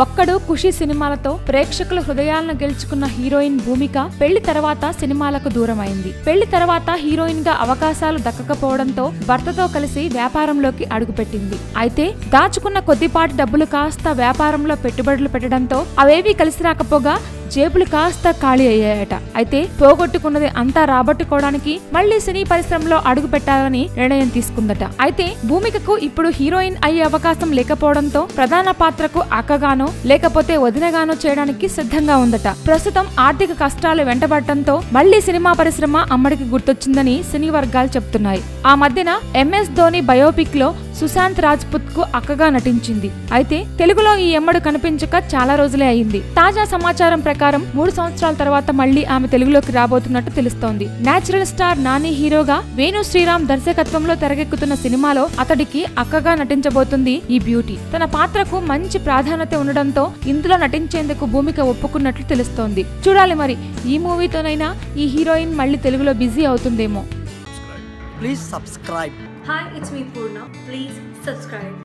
ఒక్కడు ఖుషి సినిమాలతో ప్రేక్షకుల హృదయాలను గెలుచుకున్న హీరోయిన్ భూమిక పెళ్లి తర్వాత సినిమాలకు దూరమైంది. పెళ్లి తర్వాత హీరోయిన్ గా అవకాశాలు దక్కకపోవడంతో భర్తతో కలిసి వ్యాపారంలోకి అడుగుపెట్టింది. అయితే దాచుకున్న కొద్దిపాటి డబ్బులు కాస్త వ్యాపారంలో పెట్టుబడులు పెట్టడంతో అవేవీ కలిసి రాకపోగా జేబులు కాస్త ఖాళీ అయ్యాయట. అయితే పోగొట్టుకున్నది అంతా రాబట్టుకోవడానికి మళ్లీ సినీ పరిశ్రమలో అడుగు పెట్టాలని నిర్ణయం తీసుకుందట. అయితే భూమికకు ఇప్పుడు హీరోయిన్ అయ్యే అవకాశం లేకపోవడంతో ప్రధాన పాత్రకు అక్కగానో లేకపోతే వదినగానో చేయడానికి సిద్ధంగా ఉందట. ప్రస్తుతం ఆర్థిక కష్టాలు వెంటబడటంతో మళ్లీ సినిమా పరిశ్రమ అమ్మడికి గుర్తొచ్చిందని సినీ వర్గాలు చెప్తున్నాయి. ఆ మధ్యన MS ధోని బయోపిక్ లో సుశాంత్ రాజ్పుత్ కు అక్కగా నటించింది. అయితే తెలుగులో ఈ అమ్మడు కనిపించక చాలా రోజులే అయింది. తాజా సమాచారం ప్రకారం 3 సంవత్సరాల తర్వాత మళ్లీ ఆమె తెలుగులోకి రాబోతున్నట్టు తెలుస్తోంది. నేచురల్ స్టార్ నాని హీరోగా వేణు శ్రీరామ్ దర్శకత్వంలో తెరకెక్కుతున్న సినిమాలో అతడికి అక్కగా నటించబోతుంది ఈ బ్యూటీ. తన పాత్రకు మంచి ప్రాధాన్యత ఉండడంతో ఇందులో నటించేందుకు భూమిక ఒప్పుకున్నట్లు తెలుస్తోంది. చూడాలి మరి ఈ మూవీతోనైనా ఈ హీరోయిన్ మళ్లీ తెలుగులో బిజీ అవుతుందేమో. Please subscribe. Hi, it's me Purna. Please subscribe.